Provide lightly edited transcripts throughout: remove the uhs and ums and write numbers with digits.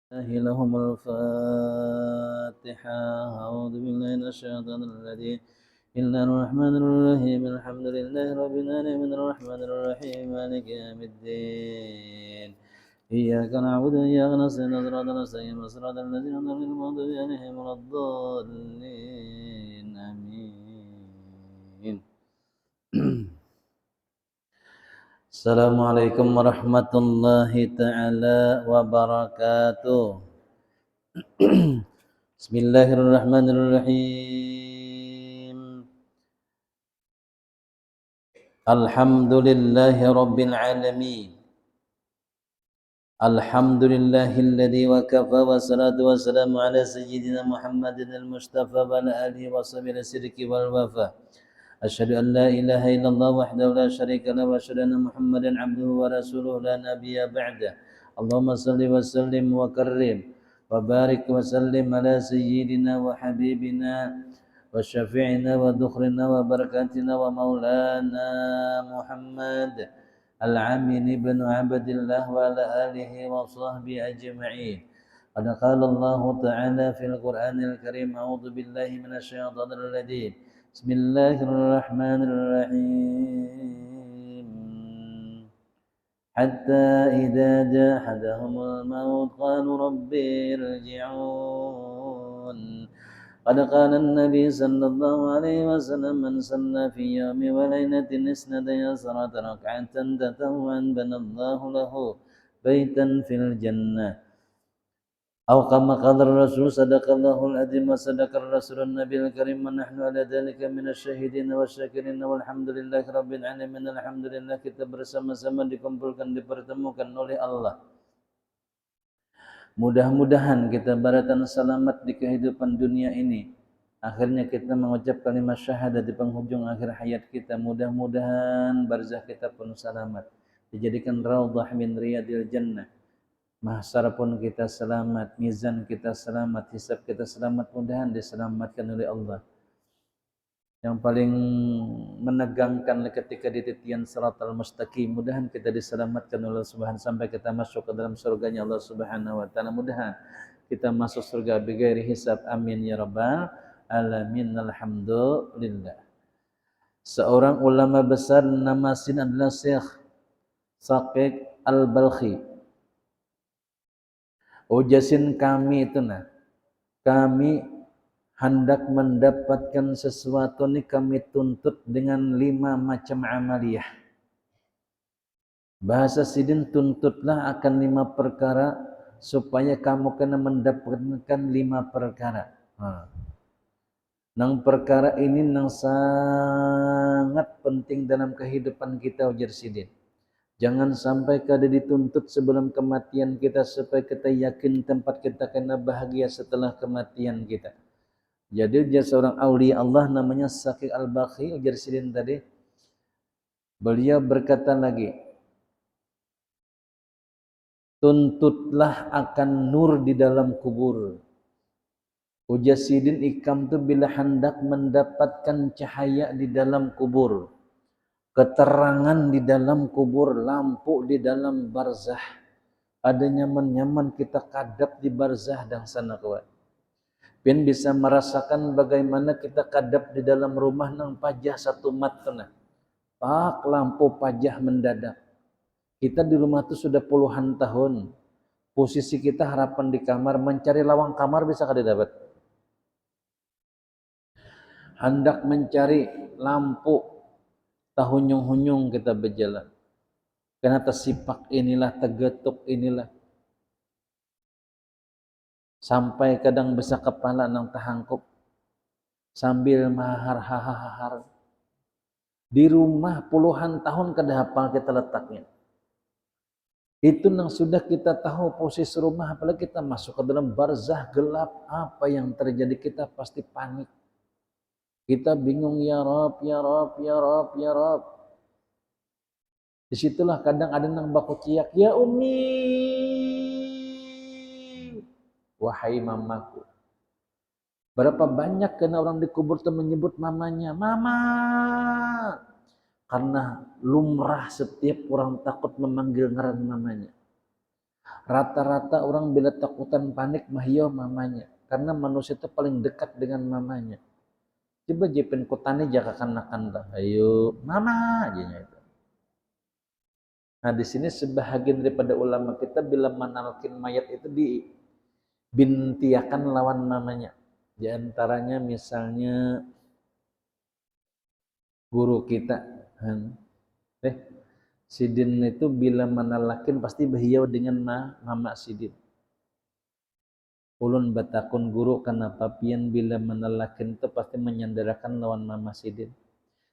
لهم الفاتحة. أعوذ بالله من الشيطان الرجيم. إلا الرحمن الرحيم الحمد لله رب العالمين الرحمن الرحيم مالك يوم الدين إياك نعبد وإياك نستعين صراط المستقيم صراط الذين أنعمت عليهم غير المغضوب عليهم ولا الضالين آمين. Assalamualaikum warahmatullahi ta'ala wabarakatuh. Bismillahirrahmanirrahim. Alhamdulillahi rabbil alamin. Alhamdulillahilladzi wa kafa wa salatu wa salamu ala sayyidina Muhammadin al-Mustafa wa ala alihi wa sahbihi sidqi wal wafa. Asyhadu an la ilaha illallah wahdahu la syarika lahu wa asyhadu anna Muhammadan abduhu wa rasuluhu la nabiyya ba'da. Allahumma shalli wa sallim wa karrim wa barik wa sallim ala sayyidina wa habibina wa syafi'ina wa dhukhrina wa barakatina wa maulana Muhammad al-Amin ibn Abdillah wa ala alihi wa sahbihi ajma'in. Qad qala Allah ta'ala fil Qur'anil Karim a'udzu billahi minasy syaithanir rajim. Bismillahirrahmanirrahim. Hatta idza jaa ahadahumul maut qalu rabbi irji'un. Qad qala an-nabi sallallahu alaihi wasallam man salla fi yawmi wa lailatin isnatay asrata rak'atan tatawwan banallahu lahu baitan fil jannah. Aw kama qala Rasul sadaqallahul adzim wa sadaqar rasulun nabiyil karim wa nahnu ala dzalika minasyahidin wasyakirin walhamdulillahi rabbil alamin. Alhamdulillah kita bersama-sama dikumpulkan dipertemukan oleh Allah. Mudah-mudahan kita baratan selamat di kehidupan dunia ini. Akhirnya kita mengucap kalimat syahadat di penghujung akhir hayat kita. Mudah-mudahan barzah kita pun selamat, dijadikan raudhah min riyadil jannah. Mahsyar pun kita selamat, mizan kita selamat, hisab kita selamat, mudahan diselamatkan oleh Allah. Yang paling menegangkan ketika di titian siratal mustaqim, mudahan kita diselamatkan oleh Allah Subhanahu sampai kita masuk ke dalam surganya Allah Subhanahu wa taala. Mudahan kita masuk surga bighairi hisab. Amin ya rabbal alamin. Alhamdulillah. Seorang ulama besar nama sin adalah Syekh Saqiq Al-Balkhi. Ujasin kami itu kami hendak mendapatkan sesuatu ni kami tuntut dengan 5 macam amaliyah. Bahasa Sidin tuntutlah akan 5 perkara supaya kamu kena mendapatkan 5 perkara. Nang perkara ini nang sangat penting dalam kehidupan kita, ujar Sidin. Jangan sampai kada dituntut sebelum kematian kita supaya kita yakin tempat kita kena bahagia setelah kematian kita. Jadi dia seorang aulia Allah namanya Saqiq Al-Balkhi, ujar Sidin tadi. Beliau berkata lagi, tuntutlah akan nur di dalam kubur. Ujar Sidin, ikam tu bila hendak mendapatkan cahaya di dalam kubur, keterangan di dalam kubur, lampu di dalam barzah, ada nyaman-nyaman kita kadap di barzah dan sana kawan. Pin bisa merasakan bagaimana kita kadap di dalam rumah nang pajah satu mat tengah. Pak lampu pajah mendadak. Kita di rumah tu sudah puluhan tahun. Posisi kita harapan di kamar, mencari lawang kamar bisa kada dapat. Hendak mencari lampu, tahunyung-hunyung kita berjalan. Karena tersipak inilah, tergetuk inilah. Sampai kadang besar kepala nang tahangkup. Sambil mahar-hahar. Di rumah puluhan tahun kada hafal kita letaknya. Itu nang sudah kita tahu posisi rumah, apalagi kita masuk ke dalam barzah gelap, apa yang terjadi kita pasti panik. Kita bingung, ya Rabb, ya Rabb, ya Rabb, ya Rabb. Disitulah kadang ada nang baku ciak, ya Ummi, wahai mamaku. Berapa banyak kena orang dikubur itu menyebut mamanya, mama. Karena lumrah setiap orang takut memanggil ngaran mamanya. Rata-rata orang bila takutan panik mahyo mamanya. Karena manusia itu paling dekat dengan mamanya. Coba jepen kotane jaka kanakan lah. Ayo, mama aja itu. Nah di sini sebahagian daripada ulama kita bila menalkin mayat itu dibintiakan lawan mamanya. Di antaranya misalnya guru kita. Sidin itu bila menalakin pasti bahiau dengan mama sidin. Ulun batakun guru kenapa pian bila menalakin itu pasti menyandarkan lawan mama sidin.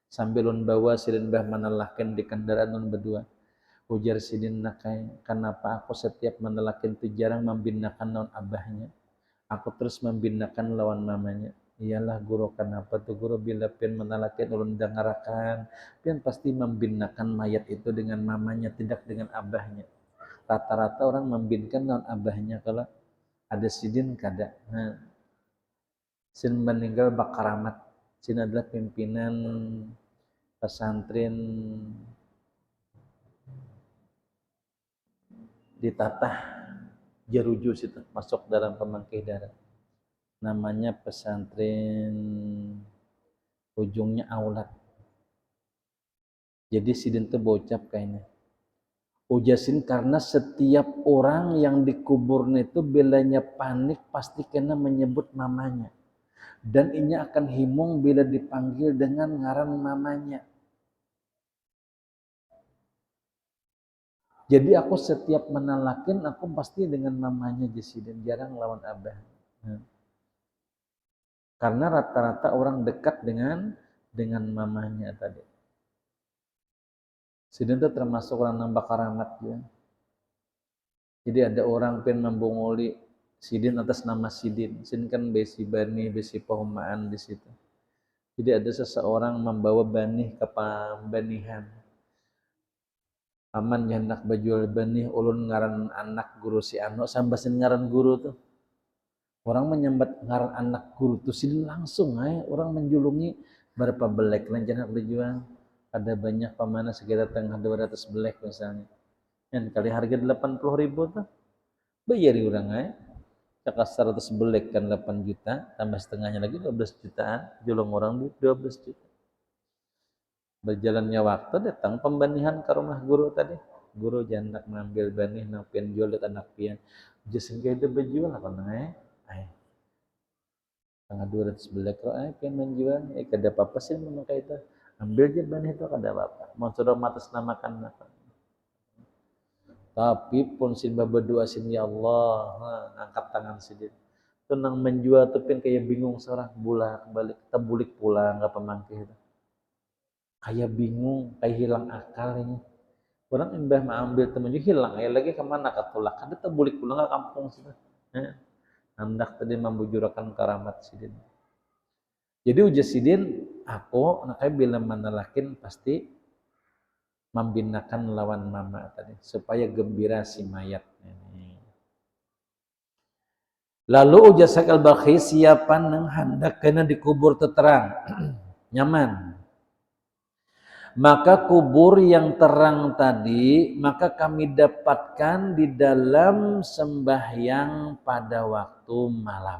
Sambil ulun bawa sidin bah menalakin di kendaraan ulun berdua. Ujar sidin nakai, kenapa aku setiap menalakin itu jarang membinakan lawan abahnya. Aku terus membinakan lawan mamanya. Iyalah guru, kenapa tuh guru bila pian menalakin ulun dengarakan, pian pasti membinakan mayat itu dengan mamanya, tidak dengan abahnya. Rata-rata orang membinakan lawan abahnya kalau ada sidin kada. Nah, sidin meninggal bakaramat. Sidin adalah pimpinan pesantren di Tatah Jeruju situ, masuk dalam pemangkih darah. Namanya pesantren ujungnya Aulat. Jadi sidin itu bocap kayaknya. Ujasin karena setiap orang yang dikuburnya itu bilanya panik pasti kena menyebut mamanya. Dan ini akan himung bila dipanggil dengan ngaran mamanya. Jadi aku setiap menalakin aku pasti dengan mamanya Sidin, jarang lawan abah. Karena rata-rata orang dekat dengan mamanya tadi. Sidin itu termasuk orang nambah karamat ya. Jadi ada orang pengen membunguli Sidin atas nama Sidin. Sidin kan besi bani, besi pahumaan di situ. Jadi ada seseorang membawa bani ke pembanihan. Aman hendak bajual bani, ulun ngaran anak guru si Ano, sambasin ngaran guru tuh. Orang menyambat ngaran anak guru tuh Sidin langsung orang menjulungi berapa belek lanjut dijual. Ada banyak pamana sekitar tengah 200 belek misalnya. Dan kali harga 80.000 tuh. Bayari orang cakap 100 belek kan 8 juta, tambah setengahnya lagi 12 jutaan, julung orang duit 12 juta. Berjalannya waktu datang pembanihan ke rumah guru tadi. Guru jangan mengambil banih nang pian jual dan anak pian. Just engkau itu berjual apa tengah 200 belek kok pian menjual. Kada apa-apa sih memakai itu. Ambil aja banih itu kada apa-apa. Mau suruh matas namakan apa. Tapi pun sinbah berdoa sin ya Allah, angkat tangan sidin. Tenang menjual tuh pian kayak bingung seorang bulak balik tebulik pulang ke pemangkih itu. Kayak bingung, kayak hilang akal ini. Orang imbah mengambil teman juga hilang, lagi kemana ketulak? Ada terbulik pulang ke kampung situ. Hendak tadi membujurakan karamat Sidin. Jadi ujar Sidin, aku naknya bila menalakin pasti membinakan lawan mama tadi supaya gembira si mayat. Lalu ujar Sakal Bakhi siapan yang hendak kena dikubur terang, nyaman. Maka kubur yang terang tadi, maka kami dapatkan di dalam sembahyang pada waktu malam.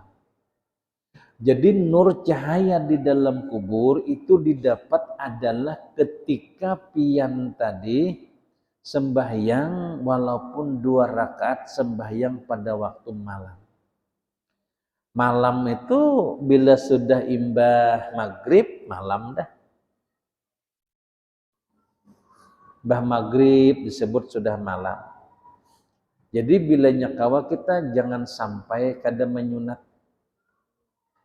Jadi nur cahaya di dalam kubur itu didapat adalah ketika pian tadi sembahyang walaupun 2 rakaat sembahyang pada waktu malam. Malam itu bila sudah imbah maghrib, malam dah. Bah maghrib disebut sudah malam. Jadi bila nyakawa kita jangan sampai kada menyunat.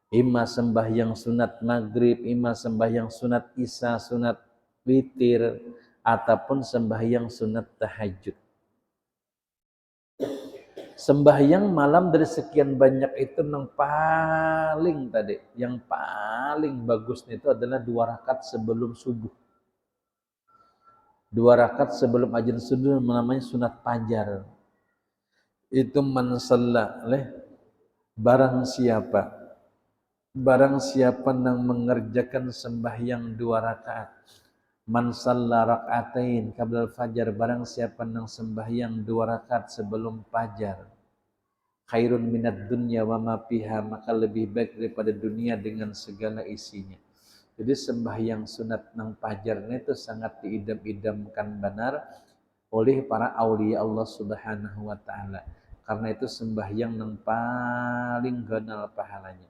Ima sembahyang sunat maghrib, ima sembahyang sunat isya, sunat witir, ataupun sembahyang sunat tahajud. Sembahyang malam dari sekian banyak itu yang paling bagusnya itu adalah 2 rakaat sebelum subuh. 2 rakaat sebelum azan subuh namanya sunat fajar. Itu man shalla barang siapa yang mengerjakan sembahyang 2 rakaat Man shalla rak'atain qablal fajar, barang siapa yang sembahyang 2 rakaat sebelum fajar, khairun minad dunya wa ma fiha, maka lebih baik daripada dunia dengan segala isinya. Jadi sembahyang sunat nang fajar itu sangat diidam-idamkan benar oleh para aulia Allah Subhanahu wa taala. Karena itu sembahyang yang paling ganal pahalanya.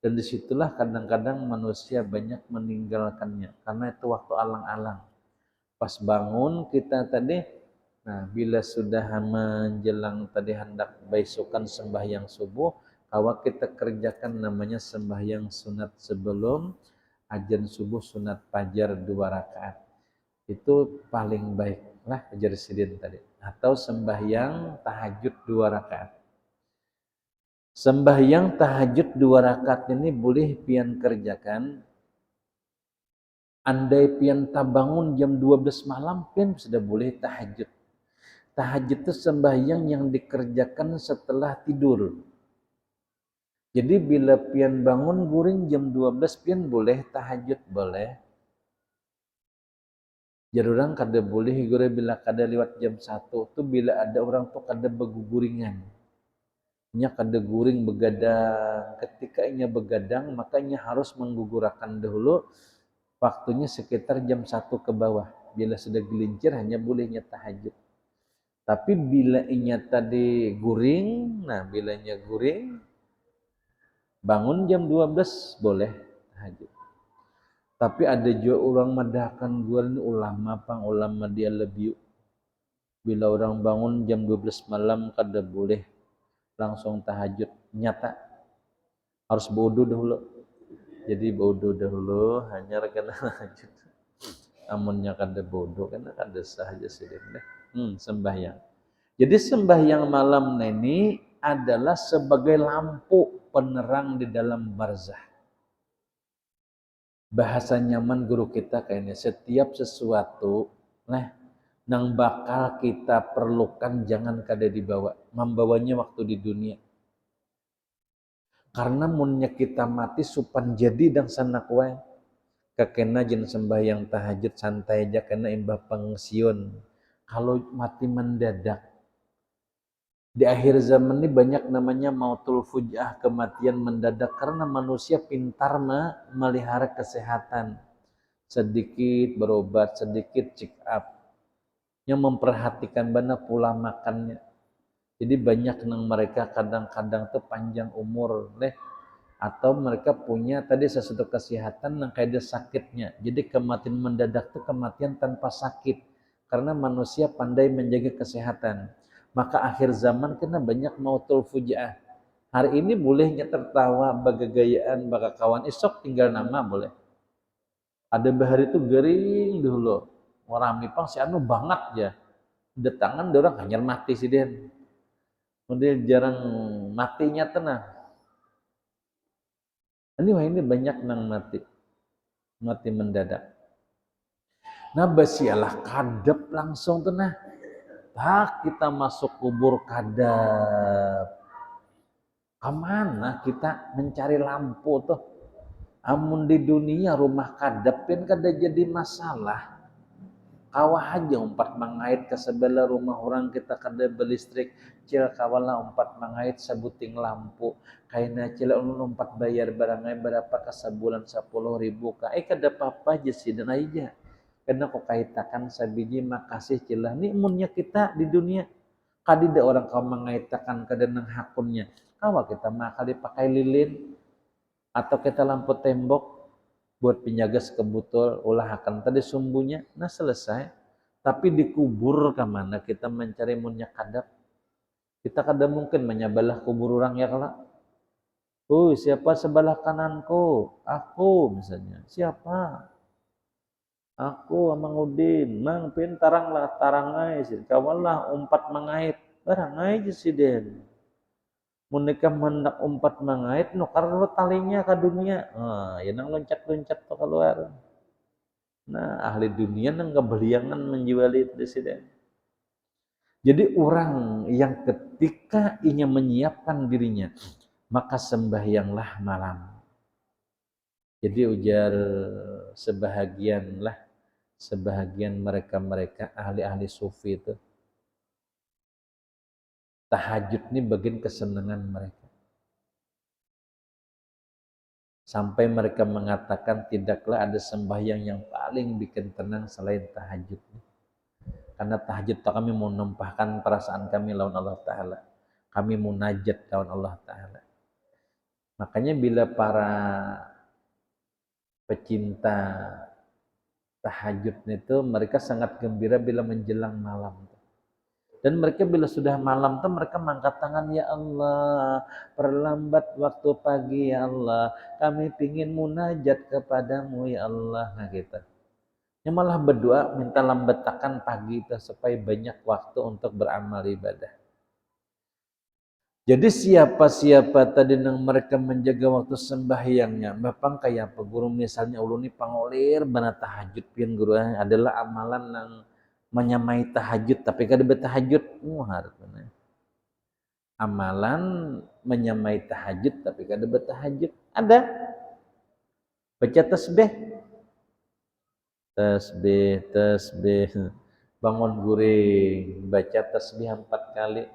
Dan disitulah kadang-kadang manusia banyak meninggalkannya karena itu waktu alang-alang. Pas bangun kita tadi, nah bila sudah menjelang tadi hendak besokan sembahyang subuh, kalau kita kerjakan namanya sembahyang sunat sebelum azan subuh, sunat fajar 2 rakaat. Itu paling baik lah fajar sidin tadi. Atau sembahyang tahajud 2 rakaat. Sembahyang tahajud 2 rakaat ini boleh pian kerjakan. Andai pian bangun jam 12 malam pian sudah boleh tahajud. Tahajud itu sembahyang yang dikerjakan setelah tidur. Jadi bila pian bangun guring jam 12 pian boleh tahajud boleh. Jadi orang kada boleh gure bila kada lewat jam 1 tu bila ada orang tu kada beguguringan. Nya kada guring begadang. Ketika inya begadang makanya harus menggugurakan dahulu. Waktunya sekitar jam 1 ke bawah. Bila sudah gelincir hanya bolehnya tahajud. Tapi bila inya tadi guring, nah bilanya guring, bangun jam 12 boleh tahajud. Tapi ada juga orang madahkan gua ini ulama dia lebih. Bila orang bangun jam 12 malam kada boleh langsung tahajud. Nyata harus bodoh dahulu. Jadi bodoh dahulu hanya kena tahajud. Amunnya kada bodoh karena kada sah aja sih deh. Sembahyang. Jadi sembahyang malam ini adalah sebagai lampu penerang di dalam barzah. Bahasa nyaman guru kita kayaknya setiap sesuatu nang bakal kita perlukan jangan kada dibawa, membawanya waktu di dunia. Karena munnya kita mati supan jadi dan sanak wae. Kakena jen sembahyang tahajud santai aja kena imbah pensiun. Kalau mati mendadak. Di akhir zaman ini banyak namanya mautul fujah, kematian mendadak karena manusia pintar melihara kesehatan. Sedikit berobat, sedikit check up. Yang memperhatikan bana pula makannya. Jadi banyak nang mereka kadang-kadang tuh panjang umur atau mereka punya tadi sesuatu kesehatan yang kayak ada sakitnya. Jadi kematian mendadak tuh kematian tanpa sakit karena manusia pandai menjaga kesehatan. Maka akhir zaman kena banyak mautul fujaah. Hari ini bolehnya tertawa bagagayaan baga kawan, esok tinggal nama boleh. Ada bahari itu gering dulu. Orang mipang si anu banget ya. Detangan orang hanyar mati sih den. Kemudian jarang matinya tenang. Ini banyak nang mati mendadak. Nah basialah kadep langsung tenah. Tak kita masuk kubur kadep. Kemana kita mencari lampu tuh? Amun di dunia rumah kadep kan kada jadi masalah. Kawah aja umpat mangait ke sebelah rumah orang kita kada berlistrik, cil kawala umpat mangait sabuting lampu, kaina cil ulun umpat bayar barangai berapa ke sebulan 10.000 ka, kada apa-apa aja sih dan aja. Karena kok kaitakan sabiji makasih cilah ni munnya kita di dunia, kadida orang kau mengaitakan kada nang hakunnya, kawa kita makal dipakai lilin atau kita lampu tembok buat penjaga kebutul ulah akan tadi sumbunya, nah selesai. Tapi dikubur ke mana kita mencari munnya kadap? Kita kada mungkin menyabalah kubur orang ya kelak. Siapa sebelah kananku? Aku misalnya. Siapa? Aku Amang Udin. Mang pin taranglah tarangai sih. Kawalah umpat mangait. Barangai je den. Menikah hendak umpat mangait, no karena talinya ke dunia. Ya nang loncat-loncat tuh keluar. Nah, ahli dunia nang kebeliangan menjuali presiden. Jadi orang yang ketika ingin menyiapkan dirinya, maka sembahyanglah malam. Jadi ujar sebahagian lah sebahagian mereka ahli-ahli sufi itu tahajud ini bagian kesenangan mereka. Sampai mereka mengatakan tidaklah ada sembahyang yang paling bikin tenang selain tahajud. Karena tahajud itu kami mau menumpahkan perasaan kami lawan Allah Ta'ala. Kami munajat lawan Allah Ta'ala. Makanya bila para pecinta tahajud itu mereka sangat gembira bila menjelang malam. Dan mereka bila sudah malam tuh mereka mengangkat tangan, ya Allah, perlambat waktu pagi ya Allah, kami pingin munajat kepadamu ya Allah. Nah gitu. Yang malah berdoa minta lambetakan pagi itu supaya banyak waktu untuk beramal ibadah. Jadi siapa-siapa tadi yang mereka menjaga waktu sembahyangnya, bapang kayak apa guru misalnya ulun ini pangolir bana tahajud pian guru adalah amalan yang menyamai tahajud tapi kada bertahajud harapna. Amalan menyamai tahajud tapi kada bertahajud. Ada baca tasbih bangun guring baca tasbih 4 kali.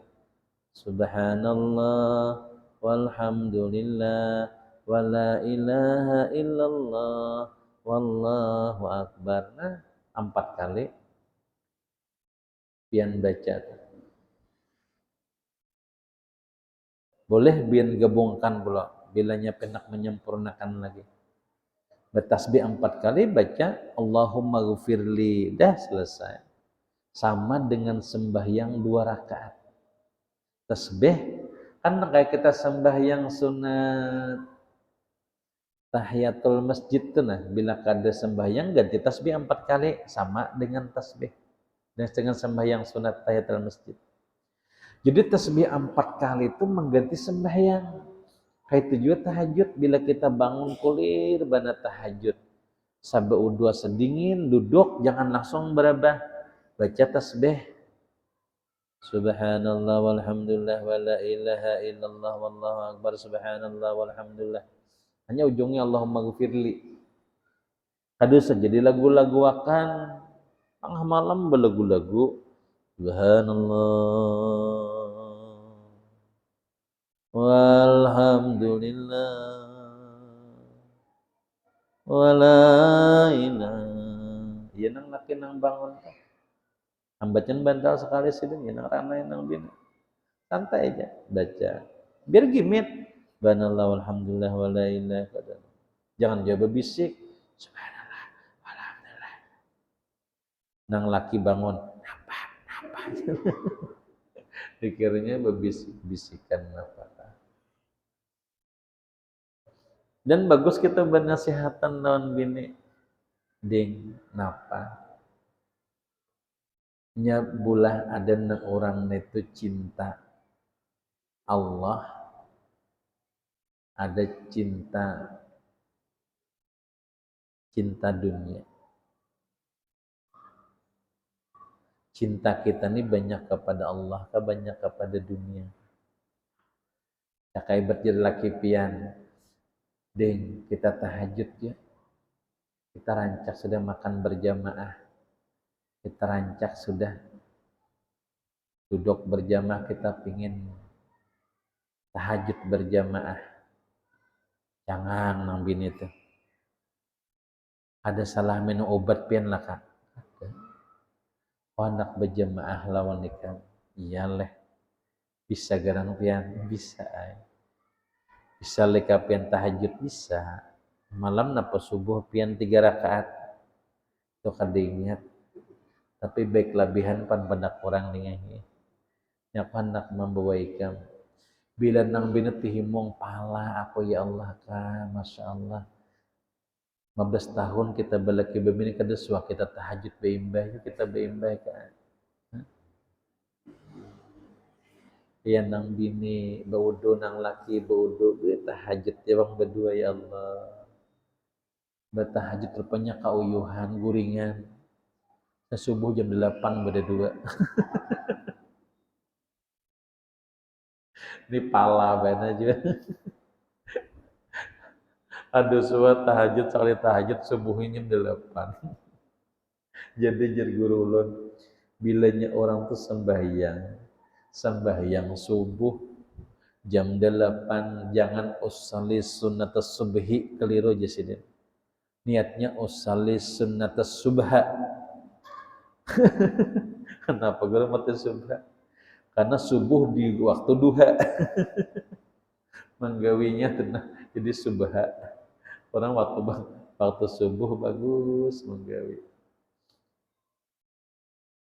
Subhanallah walhamdulillah wala ilaha illallah wallahu akbar. Nah, 4 kali pian baca. Boleh pian gabungkan pula bilanya penak menyempurnakan lagi. Bertasbih 4 kali baca Allahumma ghfirli, dah selesai. Sama dengan sembahyang 2 rakaat. Tasbih kan kayak kita sembahyang sunat tahiyatul masjid tuh nah, bila kada sembahyang ganti tasbih 4 kali sama dengan tasbih dengan sembahyang sunat tahiyatul masjid. Jadi tasbih 4 kali itu mengganti sembahyang. Kayak itu juga tahajud bila kita bangun kulir bana tahajud. Sampai udua sedingin duduk jangan langsung berabah. Baca tasbih. Subhanallah walhamdulillah wala ilaha illallah wallahu akbar subhanallah walhamdulillah. Hanya ujungnya Allahumma ghfirli. Kadang jadi lagu-lagu akan tengah malam berlagu-lagu Subhanallah walhamdulillah wala ilaha. Iya nang laki nang bangun. Ambacin bantal sekali sih ya nang ramai nang bina. Santai aja baca. Biar gimit. Subhanallah walhamdulillah wala ilaha. Jangan jawab bisik. Subhanallah walhamdulillah. Nang laki bangun, napa? Dikiranya bebisik-bisikan apa. Dan bagus kita bernasihatan lawan bini. Ding, napa? Nya bulah ada orang itu cinta Allah, ada cinta dunia. Cinta kita ini banyak kepada Allah, banyak kepada dunia. Ya kayak berjelaki pian. Ding, kita tahajud ya. Kita rancak sudah makan berjamaah. Kita rancak sudah duduk berjamaah, kita pingin tahajud berjamaah. Jangan nang bini itu. Ada salah minum obat pian lah kak. Anak berjamaah lawan nikah. Iyalah. Bisa garang pian, bisa. Bisa leka pian tahajud bisa. Malam napa subuh pian 3 rakaat. Itu kada ingat. Tapi baik lebihan pan banyak orang nih. Nya hendak membawa ikam. Bila nang bini tihimong pala aku ya Allah kan, masya Allah. 15 tahun kita balaki bebini kada suah kita tahajud beimbah kita beimbah kan. Ya nang bini baudo nang laki baudo tahajud ya bang berdua ya Allah. Bertahajud rupanya kauyuhan guringan. Subuh jam 8 berdua. Ini pala benar aja. Aduh suat tahajud sekali tahajud subuhnya jam 8. Jadi jadi guru ulun, bilanya orang tuh sembahyang subuh jam 8, jangan usolli sunat subhi, keliru aja sini. Niatnya usolli sunat subha. Kenapa guru mati subha? Karena subuh di waktu duha. Menggawinya tenang jadi subha. Orang waktu subuh bagus menggawi.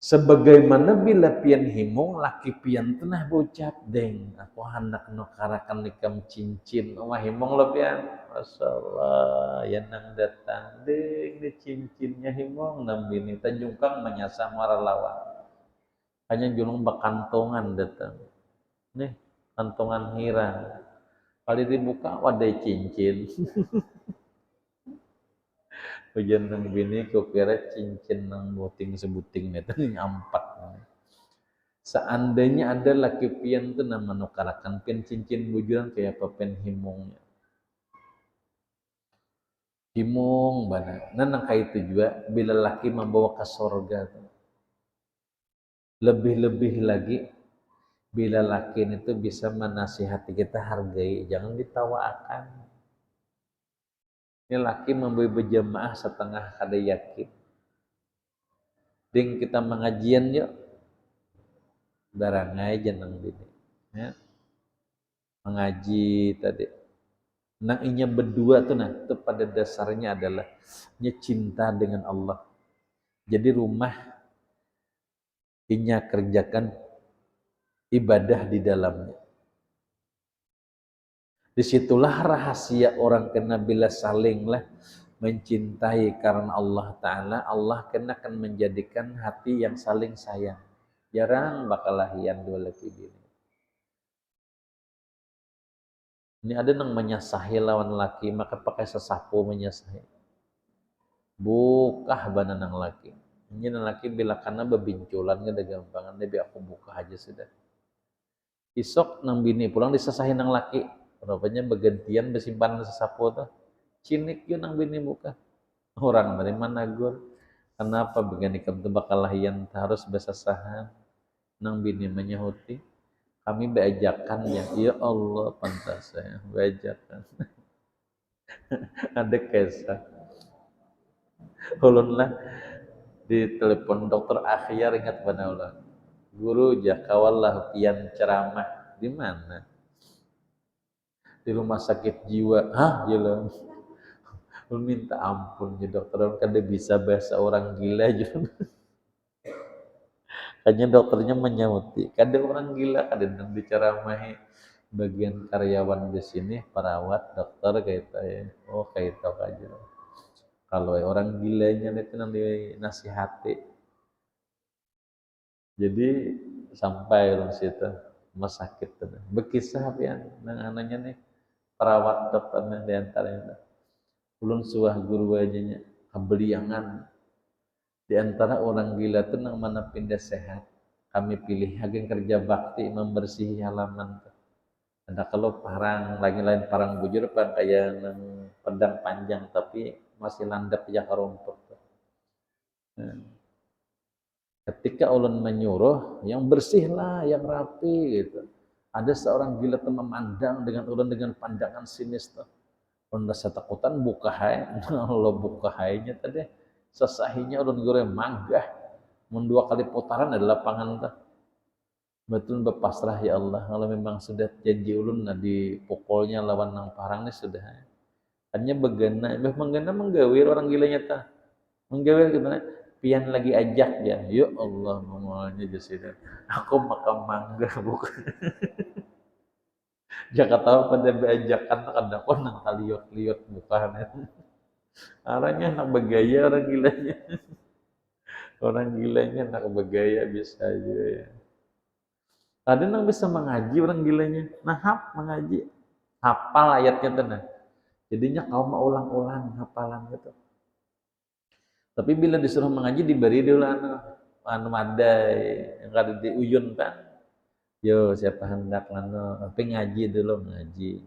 Sebagaimana bila pian himung laki pian tenah bocap deng aku hendak nukarakan nikam cincin wah himung lo pian masyaallah ya nang datang deng di cincinnya himung nambi ni tanjungkang menyasar maralawan hanya julung bakantongan datang nih kantongan hirang kali dibuka wadai cincin. Hujan nang bini ku kira cincin nang buting sebuting itu ampat. Seandainya ada laki pian tuh nama nukarakan pian cincin bujuran kayak apa pian himungnya. Himung bana. Nah kayak itu juga bila laki membawa ke sorga tuh. Lebih-lebih lagi bila laki itu bisa menasihati kita hargai, jangan ditawakan. Ini laki memberi berjamaah setengah kada yakin. Ding kita mengajian yuk, barangai jeneng bini. Ya. Mengaji tadi. Nah inya berdua tuh nah, itu pada dasarnya adalah cinta dengan Allah. Jadi rumah inya kerjakan ibadah di dalamnya. Disitulah rahasia orang kena bila salinglah mencintai karena Allah Ta'ala, Allah kena akan menjadikan hati yang saling sayang. Jarang bakal lahian dua laki bini. Ini ada yang menyasahi lawan laki, maka pakai sesapu menyasahi. Bukah bana nang laki. Ini nang laki bila karena bebinculan ada gampangan, lebih aku buka aja sudah. Isok nang bini pulang disasahi nang laki. Rupanya bergantian bersimpan sesapu tuh. Cinik yun nang bini buka. Orang dari mana gur? Kenapa begini kamu bakal lahian harus bersasahan? Nang bini menyahuti. Kami beajakan ya Allah pantas saya beajakan. Ada kisah. Ulun lah di telepon dokter akhir ingat pada ulang. Guru jakawallah pian ceramah di mana? Di rumah sakit jiwa. Hah, jelas. Lu minta ampun ya dokter kan dia bisa bahasa orang gila aja. Hanya dokternya menyauti. Kadang orang gila, kadang diceramahi bagian karyawan di sini, perawat, dokter kayak itu ya. Oh kayak itu aja. Kalau orang gilanya itu nanti nasihati. Jadi sampai orang situ rumah sakit tuh. Berkisah ya, nang anaknya nih perawat dokternya di antaranya. Ulun suah guru wajahnya kebeliangan. Di antara orang gila itu nang mana pindah sehat. Kami pilih agen kerja bakti membersihi halaman. Ada kalau parang lagi lain parang bujur pan kayak nang pedang panjang tapi masih landap ya rumput. Nah, ketika ulun menyuruh yang bersih lah, yang rapi gitu. Ada seorang gila tuh memandang dengan ulun dengan pandangan sinis tuh. Ulun rasa takutan buka hai, Allah buka hainya tadi. Sesahinya ulun goreng manggah. Mun 2 kali putaran ada lapangan tuh. Betul berpasrah ya Allah. Kalau memang sudah janji ulun nah dipukulnya lawan nang parang ini sudah. Hanya begana, menggana menggawir orang gilanya ta. Menggawir gimana? Pian lagi ajak ya. Ya Allah ngomongnya jasida. Aku makam mangga bukan. Jangan tahu pada beajakan ada pun nang kaliot-liot bukan. Arahnya nak bergaya orang gilanya. Orang gilanya nak bergaya bisa aja ya. Ada yang bisa mengaji orang gilanya. Nah, mengaji. Hafal ayatnya tenang. Jadinya kau mau ulang-ulang hafalan gitu. Tapi bila disuruh mengaji diberi dulu anu madai yang kada diuyun kan. Yo siapa hendak lano, tapi ngaji dulu ngaji.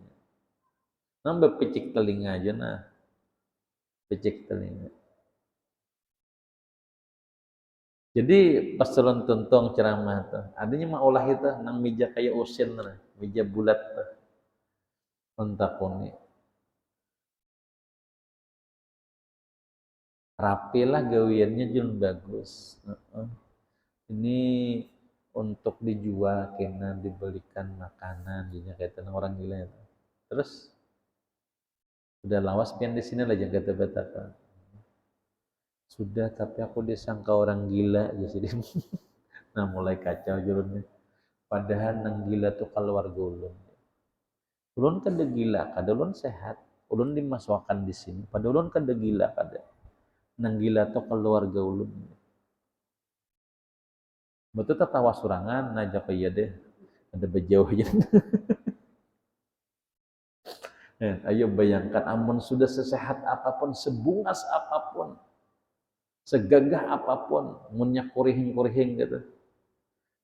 Nambah picik telinga aja nah. Picik telinga. Jadi pas Ulun tuntong ceramah tuh, adanya mah ulah itu nang meja kayak ocean lah, meja bulat tuh. Untakuni. Rapi lah gawiannya jun bagus. Ini untuk dijual kena dibelikan makanan jadi kayak orang gila itu. Terus udah lawas pian di sini lah jangan kata betakan. Sudah tapi aku disangka orang gila aja sih. Nah mulai kacau jurunnya. Padahal nang gila tuh keluarga ulun. Ulun kan de gila, kada ulun sehat. Ulun dimasukkan di sini. Padahal ulun kan de gila kada. Nang gila tuh keluarga ulun. Betul tertawa surangan, najak iya deh. Ada bejauh aja. Ayo bayangkan, amun sudah sesehat apapun, sebungas apapun, segagah apapun, munnya kurihing-kurihing gitu.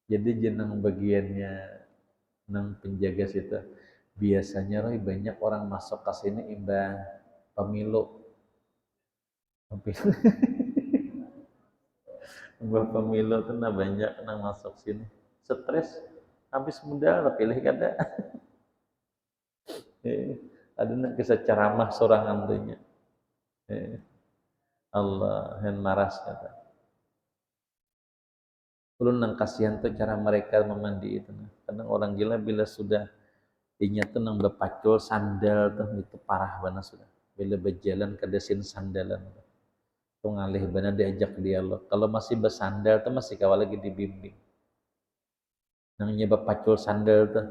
Jadi jeneng bagiannya nang penjaga situ. Biasanya Roy banyak orang masuk ke sini imbang pemilu. Imbang pemilu tuh nah banyak nang masuk sini. Stres, habis muda pilih kada. Ada nang kisah ceramah sorangan tuhnya. Allah yang maras kata. Ulun nang kasihan tuh cara mereka memandi itu. Kadang orang gila bila sudah inya tuh nang bepacul sandal tuh itu parah banget sudah. Bila berjalan kedesin sandalan. Tuh ngalih benar diajak dialog. Kalau masih bersandal tuh masih kawal lagi dibimbing. Nang nyebab pacul sandal tuh.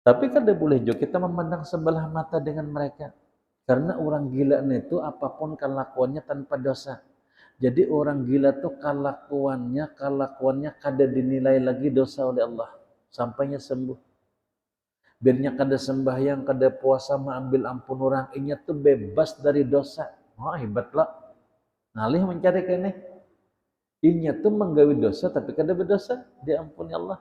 Tapi kan tidak boleh juga kita memandang sebelah mata dengan mereka. Karena orang gila itu apapun kelakuannya tanpa dosa. Jadi orang gila tuh kelakuannya kada dinilai lagi dosa oleh Allah. Sampainya sembuh. Biarnya kada sembahyang, kada puasa, mengambil ampun orang. Inya tuh bebas dari dosa. Wah hebat lah. Ngalih mencari kene. Inya tuh menggawi dosa tapi kada berdosa. Diampuni Allah.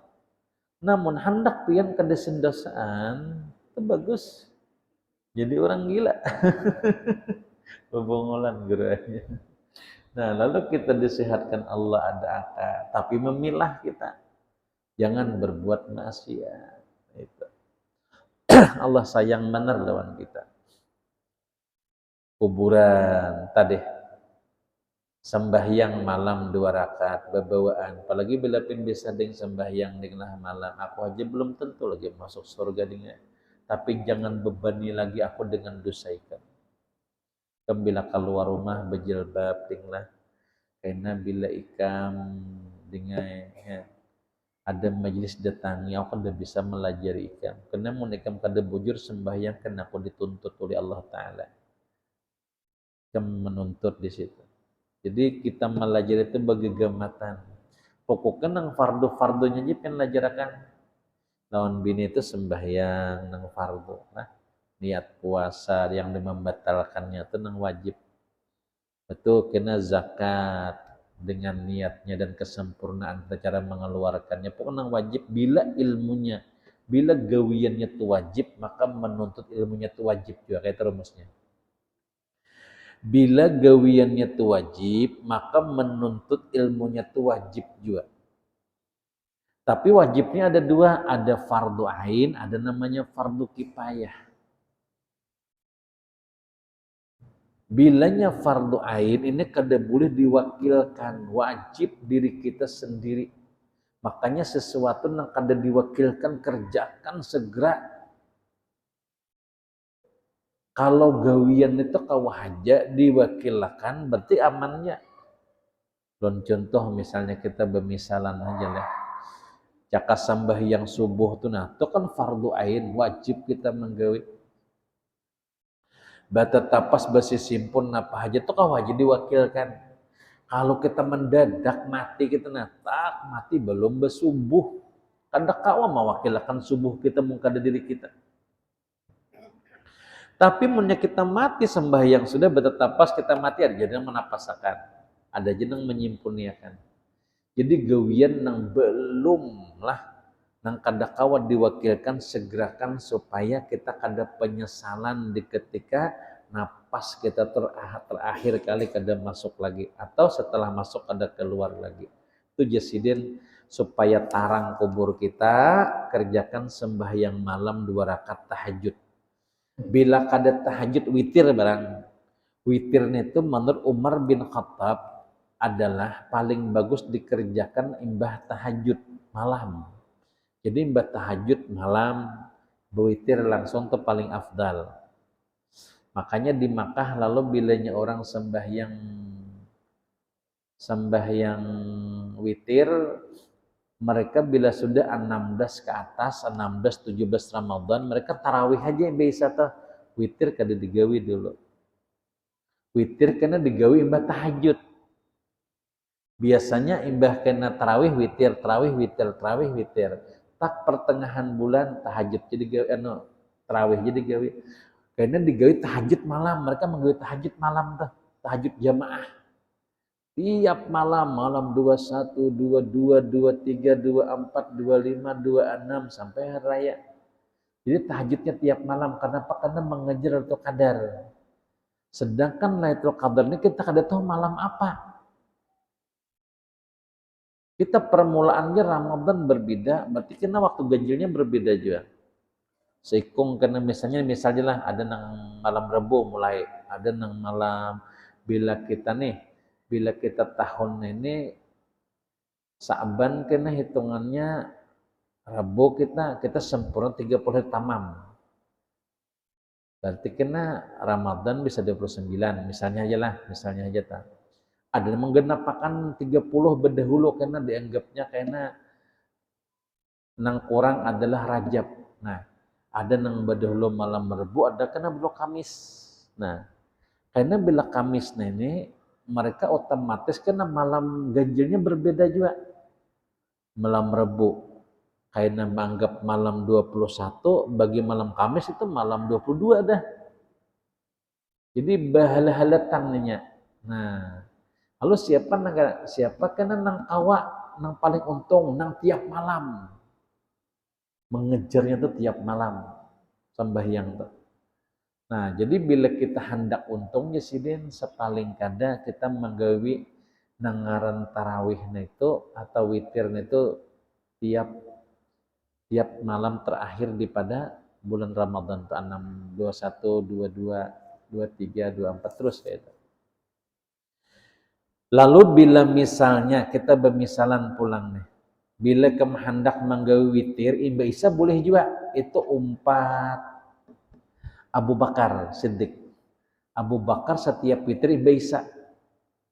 Namun hendak pian kada sendosaan. Itu bagus. Jadi orang gila. Bebongolan gerahnya. Nah, lalu kita disehatkan Allah ada akal, tapi memilah kita. Jangan berbuat maksiat. Itu. Allah sayang benar lawan kita. Kuburan tadi sembahyang malam 2 rakaat bebawaan. Apalagi bila pin bisa ding sembahyang dengan malam. Aku aja belum tentu lagi masuk surga dengan. Tapi jangan bebani lagi aku dengan dosa ikan. Bila keluar rumah berjilbab dinglah. Karena bila ikam dengan ya, ada majelis datangi, aku kan bisa melajari ikam. Karena mau ikam kada bujur sembahyang kan aku dituntut oleh Allah Ta'ala. Ikam menuntut di situ. Jadi kita melajari itu bagi gematan. Pokoknya nang fardu-fardunya aja penelajarakan. Lawan bini itu sembahyang nang fardu. Nah, niat puasa yang membatalkannya itu nang wajib. Betul, kena zakat dengan niatnya dan kesempurnaan cara mengeluarkannya. Pokoknya wajib bila ilmunya, bila gawiannya itu wajib, maka menuntut ilmunya itu wajib juga kayak rumusnya. Bila gawiannya itu wajib, maka menuntut ilmunya itu wajib juga. Tapi wajibnya ada 2, ada fardu ain, ada namanya fardu kifayah. Bilanya fardu ain ini kada boleh diwakilkan, wajib diri kita sendiri. Makanya sesuatu yang kada diwakilkan kerjakan segera. Kalau gawian itu kawahaja diwakilkan berarti amannya. Don contoh misalnya kita bermisalan aja lah. Caka sembahyang subuh itu nah, itu kan fardu ain, wajib kita menggawi. Bata tapas basi simpun apa aja tuh kau aja diwakilkan. Kalau kita mendadak mati kita natak mati belum bersubuh. Kada kau mewakilkan subuh kita mengkada diri kita. Tapi munnya kita mati sembahyang sudah bata tapas kita mati ada jenang menapasakan. Ada jenang menyimpuniakan. Jadi gawian nang belum lah nang kada kawat diwakilkan segerakan supaya kita kada penyesalan di ketika napas kita terakhir kali kada masuk lagi atau setelah masuk kada keluar lagi. Itu jasidin supaya tarang kubur kita kerjakan sembahyang malam 2 rakaat tahajud. Bila kada tahajud witir barang. Witirnya itu menurut Umar bin Khattab adalah paling bagus dikerjakan imbah tahajud malam. Jadi imbah tahajud malam, berwitir langsung itu paling afdal. Makanya di Makkah lalu bilanya orang sembahyang witir, mereka bila sudah 16 ke atas, 16, 17 Ramadan, mereka tarawih aja biasa tuh. Witir kada digawi dulu. Witir kena digawi imbah tahajud. Biasanya imbah kena tarawih witir, tarawih witir, tarawih witir. Tak pertengahan bulan tahajud jadi gawi tarawih jadi gawi. Karena digawi tahajud malam, mereka menggawi tahajud malam tuh, tahajud jamaah. Tiap malam, malam 21, 22, 23, 24, 25, 26 sampai hari raya. Jadi tahajudnya tiap malam. Kenapa? Karena mengejar Lailatul Qadar. Sedangkan Lailatul Qadar ini kita kada tahu malam apa. Kita permulaannya Ramadan berbeda, berarti kena waktu ganjilnya berbeda juga. Seikung kena misalnya lah ada nang malam Rabu mulai, ada nang malam bila kita tahun ini Sa'ban kena hitungannya Rabu kita sempurna 30 hari tamam. Berarti kena Ramadan bisa 29 misalnya aja tak. Ada yang menggenapakan 30 berdahulu karena dianggapnya karena nang kurang adalah Rajab. Nah, ada nang berdahulu malam Rabu, ada kena belum Kamis. Nah, karena bila Kamis ini mereka otomatis kena malam ganjilnya berbeda juga. Malam Rabu karena menganggap malam 21 bagi malam Kamis itu malam 22 dah. Jadi bahala-halatangnya. Nah, lalu siapa kena nang awak nang paling untung nang tiap malam mengejarnya tuh tiap malam sembahyang tuh. Nah, jadi bila kita hendak untungnya sidin sepaling kada kita menggawi nangaran tarawihnya itu atau witirnya itu tiap malam terakhir di pada bulan Ramadan tuh 6, 21, 22, 23, 24 terus kayak itu. Lalu bila misalnya kita bermisalan pulang nih, bila kamu hendak menggawi witir, Imba Isa boleh juga. Itu umpat Abu Bakar Siddiq. Abu Bakar setiap witir Imba Isa.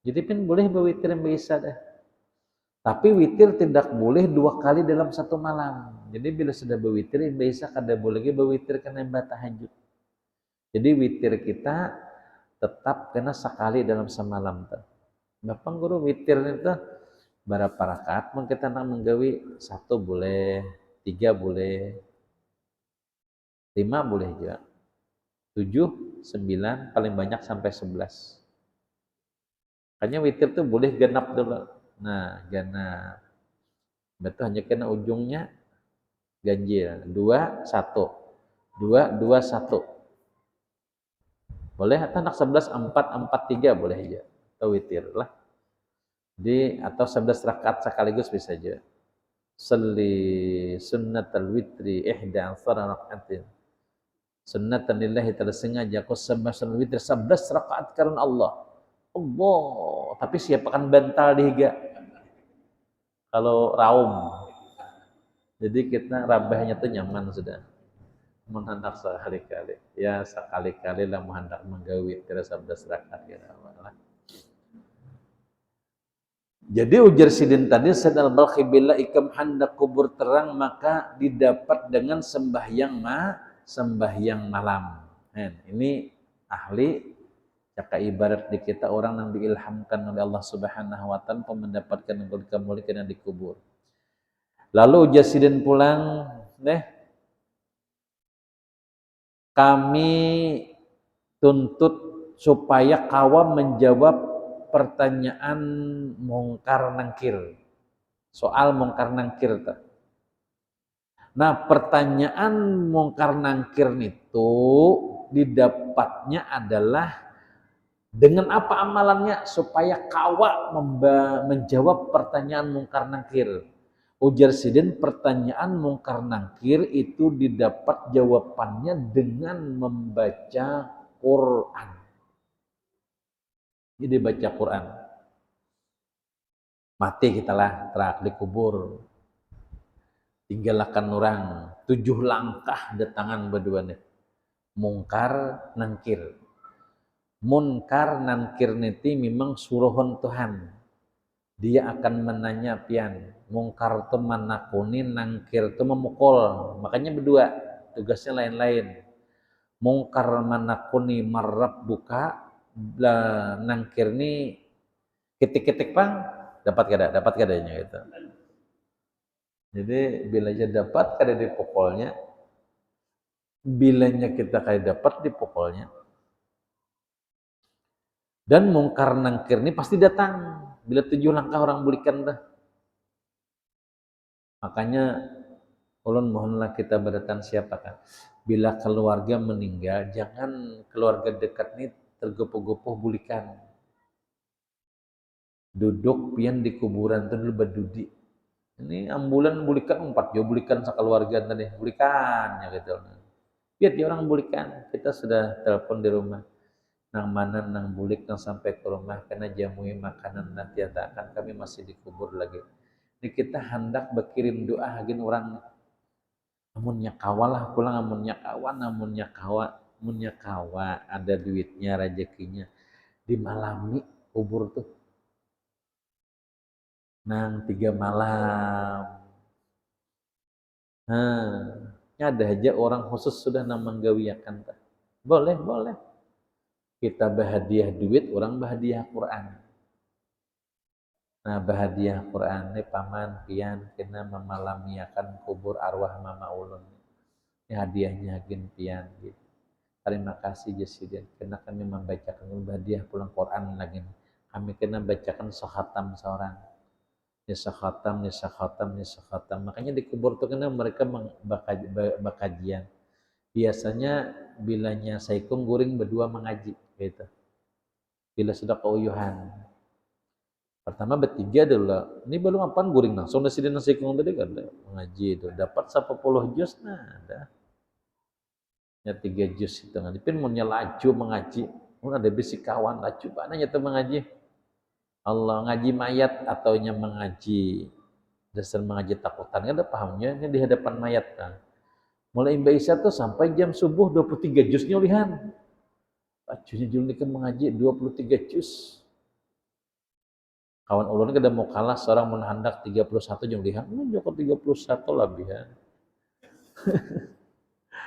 Jadi pun boleh berwitir Imba Isa dah. Tapi witir tidak boleh 2 kali dalam satu malam. Jadi bila sudah berwitir Imba Isa kada boleh lagi berwitir kena imbah tahajud. Jadi witir kita tetap kena sekali dalam semalam tuh. Bapak guru witir itu berapa rakaat? Mungkin kita nak menggawi 1 boleh, 3 boleh, 5 boleh juga, 7, 9, paling banyak sampai 11. Hanya witir itu boleh genap dulu. Nah, genap. Betul hanya kena ujungnya ganjil. 2, 1. 2, 2, 1. Boleh atau nak 11, 4, 4, 3 boleh aja. Atau witir lah. Atau 11 rakaat sekaligus bisa aja. Salli sunnatal witri ihda ansara rakaatin. Sunnatan lillahi ta'ala sengaja aku sunnatal witri 11 rakaat karena Allah. Allah, tapi siapakan bantal dihiga. Kalau raum. Jadi kita rabahnya tuh nyaman sudah. Menghendak sekali-kali. Ya sekali-kali lah menghendak menggawi 11 rakaat gitu. Jadi ujar sidin tadi Said al-Balkhi bila ikam hendak kubur terang maka didapat dengan sembahyang malam. Ini ahli cakap ibarat di kita orang yang diilhamkan oleh Allah Subhanahu wa taala mendapatkan kemuliaan di kubur. Lalu ujar sidin pulang, kami tuntut supaya kawan menjawab pertanyaan mungkar nangkir. Soal mungkar nangkir tuh. Nah, pertanyaan mungkar nangkir itu didapatnya adalah dengan apa amalannya supaya kawa menjawab pertanyaan mungkar nakir. Ujar Sidin, pertanyaan mungkar nakir itu didapat jawabannya dengan membaca Quran. Jadi baca Quran. Mati kita lah, terak di kubur. Tinggalkan orang 7 langkah datangan berdua nih. Mungkar nangkir. Munkar nankir niti memang suruhan Tuhan. Dia akan menanya pian. Mungkar itu menakuni, nangkir itu memukul. Makanya berdua, tugasnya lain-lain. Mungkar menakuni marab buka, nangkir ini ketik-ketik pang, dapat kadanya gitu. Jadi bila aja dapat kada dipukulnya, bilanya kita kada dapat dipukulnya. Dan mungkar nangkir ini pasti datang bila 7 langkah orang berikan dah. Makanya ulun mohonlah kita berdatang siapakah. Bila keluarga meninggal, jangan keluarga dekat ini tergopoh-gopoh bulikan. Duduk pian di kuburan itu dulu berdudi. Ini ambulan bulikan 4 jauh bulikan sekeluarga tadi, bulikan ya gitu. Biar dia orang bulikan. Kita sudah telepon di rumah. Nang mana nang bulik nang sampai ke rumah karena jamui makanan nanti akan kami masih dikubur lagi. Ini kita hendak berkirim doa agin orang amunnya kawalah pulang amunnya kawa ada duitnya rezekinya dimalami kubur tuh nang 3 malam. Ada aja orang khusus sudah nang menggawiakan tah. Boleh. Kita bahadiah duit, orang bahadiah Quran. Nah, bahadiah Quran ini paman pian kena memalamiakan kubur arwah mama ulun. Ini hadiahnya agin pian gitu. Terima kasih Jesiden. Kena kami membacakan bahadiah pulang Quran lagi. Kami kena bacakan sekhatam seorang. Nisakhatam. Makanya di kubur itu kena mereka bakajian. Biasanya bilanya saikung guring berdua mengaji gitu. Bila sudah keuyuhan. Pertama bertiga dulu. Ini baru apaan guring langsung nasi dan nasi kung tadi kan mengaji itu. Dapat 10 juz nah ada. Ya 3 juz itu ngaji. Pin mun laju mengaji. Mun ada bisi kawan laju banyak itu mengaji. Allah ngaji mayat atau nya mengaji dasar mengaji takutan ada pahamnya ini di hadapan mayat kan. Mulai Mbak Isya tuh sampai jam subuh 23 juznya lihan. Juznya Julnikan mengaji 23 juz. Kawan ulun kada mau kalah seorang menhandak 31 jam lihan. Joko 31 lebih ya.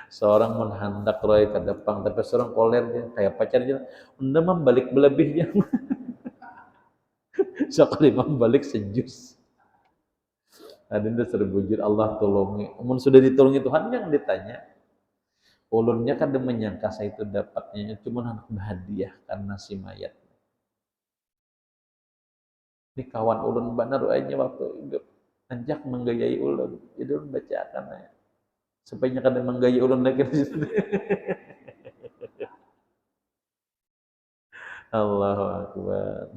Seorang menhandak roy ke depan tapi seorang koler dia kayak pacarnya unda membalik belebihnya. Sekali membalik sejus. Adinda serbujur Allah tolongi. Namun sudah ditolongi Tuhan yang ditanya. Ulunnya kan dia menyangka saya itu dapatnya cuma anak hadiah karena si mayat. Ini kawan ulun benar aja waktu hidup. Anjak menggayai ulun. Jadi ulun bacakan ya. Supaya kada menggayai ulun lagi di situ. Allahu Akbar.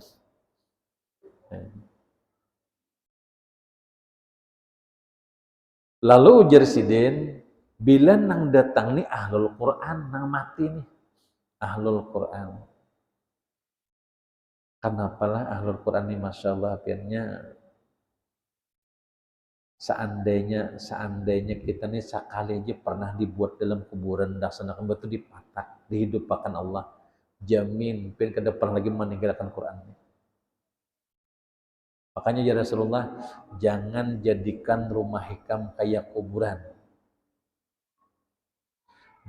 Lalu ujar Sidin, bila nang datang nih ahlul Quran, nang mati nih ahlul Quran. Kenapalah ahlul Quran nih Masya Allah akhirnya seandainya kita nih sekali aja pernah dibuat dalam kuburan laksanakan batu dipatak, dihidupkan Allah, jamin pin ke depan lagi meninggalkan Quran. Makanya ya Rasulullah, jangan jadikan rumah hikam kayak kuburan.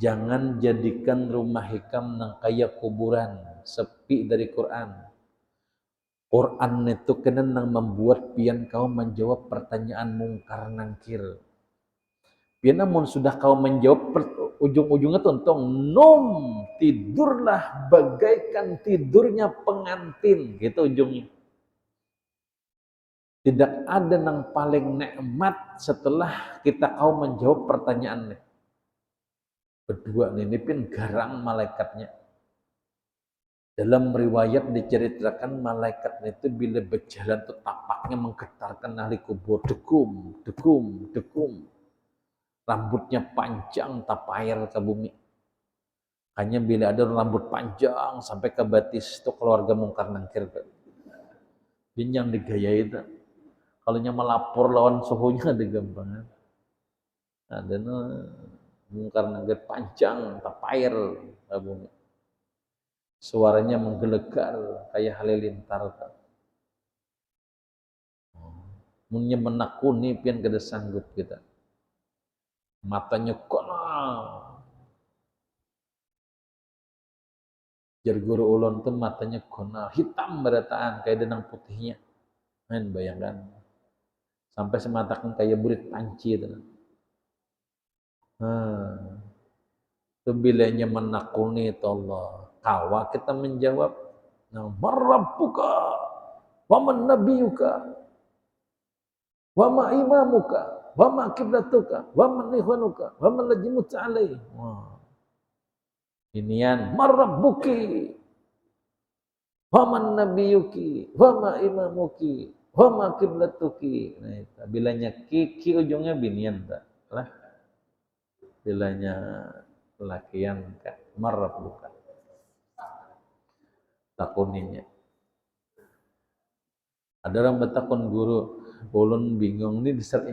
Jangan jadikan rumah hikam nang kayak kuburan, sepi dari Quran. Quran itu kena nang membuat pian kau menjawab pertanyaan mungkar nangkir. Pian namun sudah kau menjawab ujung-ujungnya tuntung nom tidurlah bagaikan tidurnya pengantin gitu ujungnya. Tidak ada yang paling nikmat setelah kita kau menjawab pertanyaannya. Berdua ini pun garang malaikatnya. Dalam riwayat diceritakan malaikat itu bila berjalan tuh tapaknya menggetarkan ahli kubur. Dekum, dekum, dekum. Rambutnya panjang tapair ke bumi. Hanya bila ada rambut panjang sampai ke batis itu keluarga mungkar nangkir. Yang digaya itu. Kalau melapor lawan suhunya ada gampangan. Ada mungkar nangkir panjang tapair ke bumi. Suaranya menggelegar kayak halilintar. Munnya menakuni pian kada sanggup kita. Matanya kona. Jar guru ulun tuh matanya kona hitam berataan kayak denang putihnya. Main bayangkan. Sampai sematakan kayak burit panci itu. Itu bilanya menakuni itu Allah. Kawa kita menjawab, nah, marabbuka, wa man nabiyuka, wa ma imamuka, wa ma kiblatuka, wa man ikhwanuka, wa man lajimuta alaih. Inian marabbuki, wa man nabiyuki, wa ma imamuki, wa ma kiblatuki. Nah, itu bilanya ki ujungnya binian tak lah. Bilanya lakian kan marabbuka. Takuninya. Ada orang bertakun guru, ulun bingung nih dasar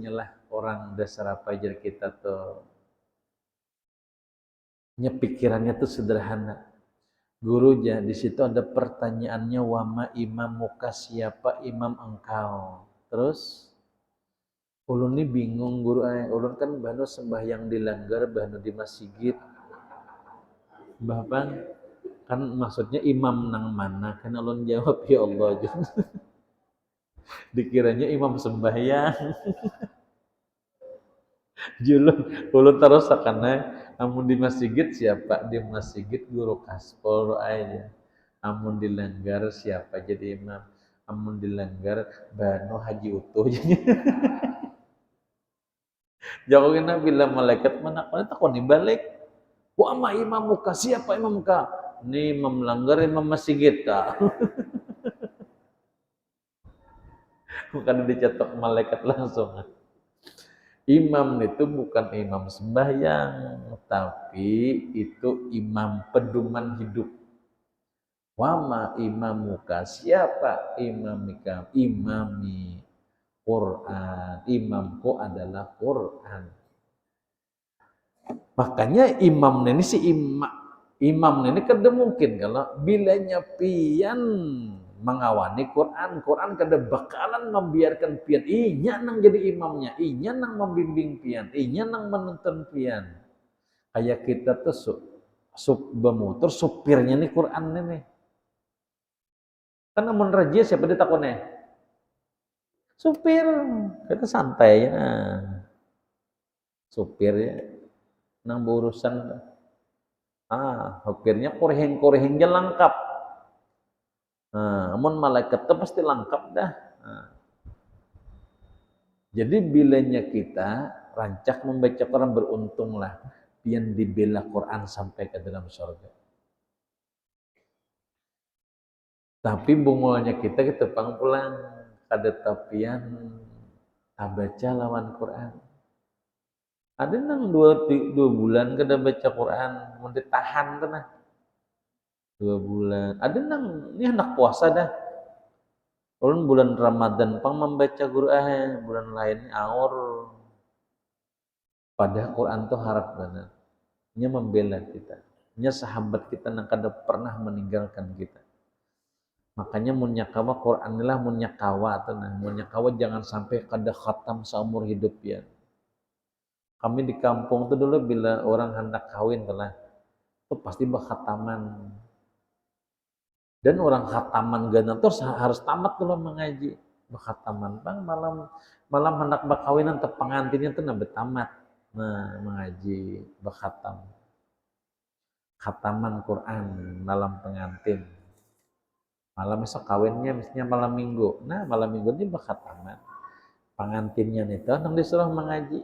lah orang dasar apa aja kita tuh. Pikirannya tuh sederhana. Guru aja di situ ada pertanyaannya wama imamuka, siapa imam engkau. Terus ulun nih bingung guru, ulun kan bano sembahyang di langgar, bano di masjid. Bapak kan maksudnya imam nang mana, kan ulun jawab ya Allah. Dikiranya imam sembahyang. Ulun terus sakana amun di masjid siapa di masjid guru kaspol aja. Amun di langgar siapa jadi imam. Amun di langgar bano haji utuh. Jawabnya bila malaikat mana takon dibalik. Wa ma imamuka, siapa imamuka? Ini imam langgar, imam masjid ta. Bukan dicetok malaikat langsung. Imam itu bukan imam sembahyang, tapi itu imam pedoman hidup. Wa ma imamuka, siapa imamika? Imami Quran. Imamku adalah Quran. Makanya imam ini imam ini kada mungkin kalau bilanya pian mengawani Quran kada bakalan membiarkan pian inya nang jadi imamnya, inya nang membimbing pian, inya nang menuntun pian. Kayak kita tuh bermotor supirnya nih Quran ini. Kan amun raja siapa ditakonnya? Supir, kita santai ya. Supir ya. Nang berurusan supirnya koreheng lengkap. Amun malaikat itu pasti lengkap dah. Jadi bilanya kita rancak membaca Quran, beruntunglah pian dibela Quran sampai ke dalam surga. Tapi bungolnya kita pulang kada tapian baca lawan Quran. Ada nang 2 bulan kada baca Quran, mau ditahan tanah. 2 bulan. Ada nang ini hendak puasa dah. Ulun bulan Ramadan pang membaca Quran, bulan lain aur. Padahal Quran tuh harap banget. Nya membela kita. Nya sahabat kita nang kada pernah meninggalkan kita. Makanya munyakawa Quran inilah munyakawa tanah. Munyakawa jangan sampai kada khatam seumur hidup ya. Kami di kampung tuh dulu bila orang hendak kawin telah itu pasti berkhataman. Dan orang khataman gana terus harus tamat dulu mengaji. Berkhataman bang malam hendak berkawinan tep pengantinnya tuh nabe tamat. Nah, mengaji berkhatam. Khataman Quran malam pengantin. Malam esok kawinnya mestinya malam minggu. Nah, malam minggu ini berkhataman. Pengantinnya nih tuh nang disuruh mengaji.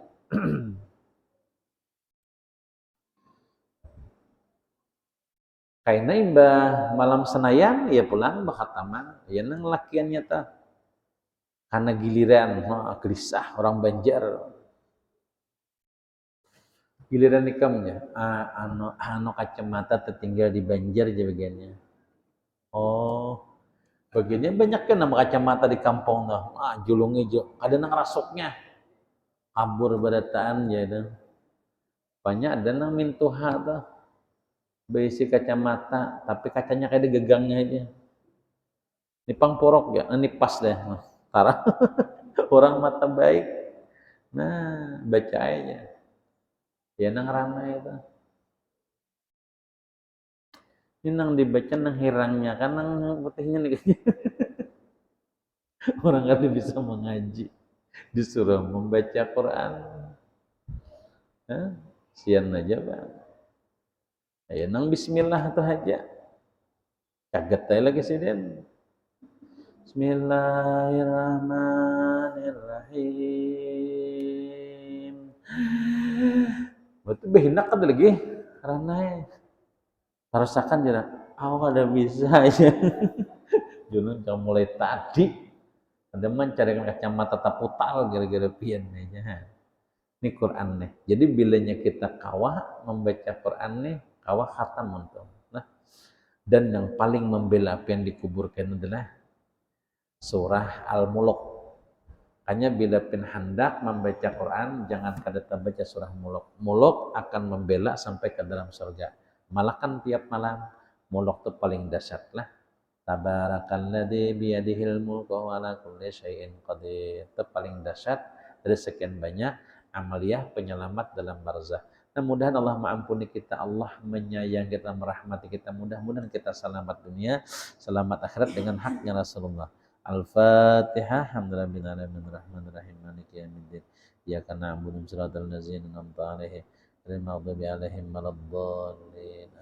Kaina imbah malam Senayan ya pulang bakataman ya nang lakiannya tah karena giliran gelisah orang Banjar giliran ikamnya anu kacamata tertinggal di Banjar aja bagiannya. Oh, bagiannya banyak kan nama kacamata di kampung dah. Julung hijau. Ada nang rasuknya. Kabur badataan ya dah. Banyak ada nang mintuha dah. Berisi kacamata, tapi kacanya kayak digegangnya aja. Ini pangporok ya, ini pas deh. Parah. Orang mata baik. Nah, baca aja. Ya nang ramai itu. Ini nang dibaca nang hirangnya kan nang putihnya nih. Orang kali bisa mengaji disuruh membaca Quran. Hah? Sian aja bang. Ayo nang bismillah tuh aja. Kaget aja lagi sih dia. Bismillahirrahmanirrahim. Betul behinak kan lagi. Karena rasakan jalan. Awak ada bisa aja. Junun kamu mulai tadi. Ada mencarikan kacamata taputal gara-gara pian aja. Ini Quran nih. Jadi bilanya kita kawah membaca Quran nih, kawah khatam untuk. Nah, dan yang paling membela apa yang dikuburkan adalah surah Al-Mulk. Hanya bila pin hendak membaca Quran, jangan kadang baca surah Mulk. Mulk akan membela sampai ke dalam surga. Malah kan tiap malam Mulk itu paling dahsyat lah. Tabarakalladzi biyadihil mulku wa ala kulli syai'in qadir. Itu paling dahsyat dari sekian banyak amaliyah penyelamat dalam barzah. Nah, mudah-mudahan Allah mengampuni kita, Allah menyayangi kita, merahmati kita. Mudah-mudahan kita selamat dunia, selamat akhirat dengan haknya Rasulullah. Al-Fatihah. Alhamdulillahirabbil alamin arrahmanir rahim maliki yaumiddin. Iyyaka na'budu wa siratal ladzina an'amta 'alaihim ghairil maghdubi 'alaihim waladdallin.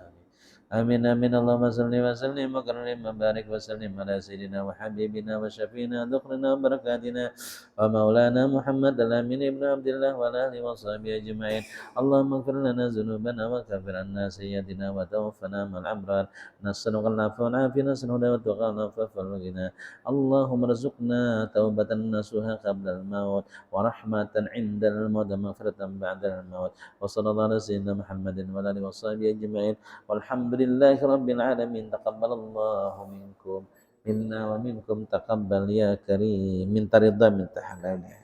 Amin amin Allahumma salli wa sallim wa karrim wa barik wa sallim ala sayyidina wa habibina wa syafiina dhukrina wa barakatina wa maulana Muhammad al-amin ibn Abdillah wa alihi wa sahbihi ajma'in. Allahumma ighfir lana dhunubana wa kaffir anna sayyi'atina wa tawaffana ma'al abrar. Nas'aluka al-'afwa wal 'afiyata wa tuqa wa fa'al ghina. Allahumma rzuqna taubatan nasuha qabla al-maut wa rahmatan 'inda al-maut wa maghfiratan ba'da al-maut. Wa sallallahu ala sayyidina Muhammadin wa alihi wa sahbihi ajma'in. Walhamdulillahi rabbil alamin. Taqabbalallahu minkum minna wa minkum taqabbal ya karim. Minta ridha minta halal ya.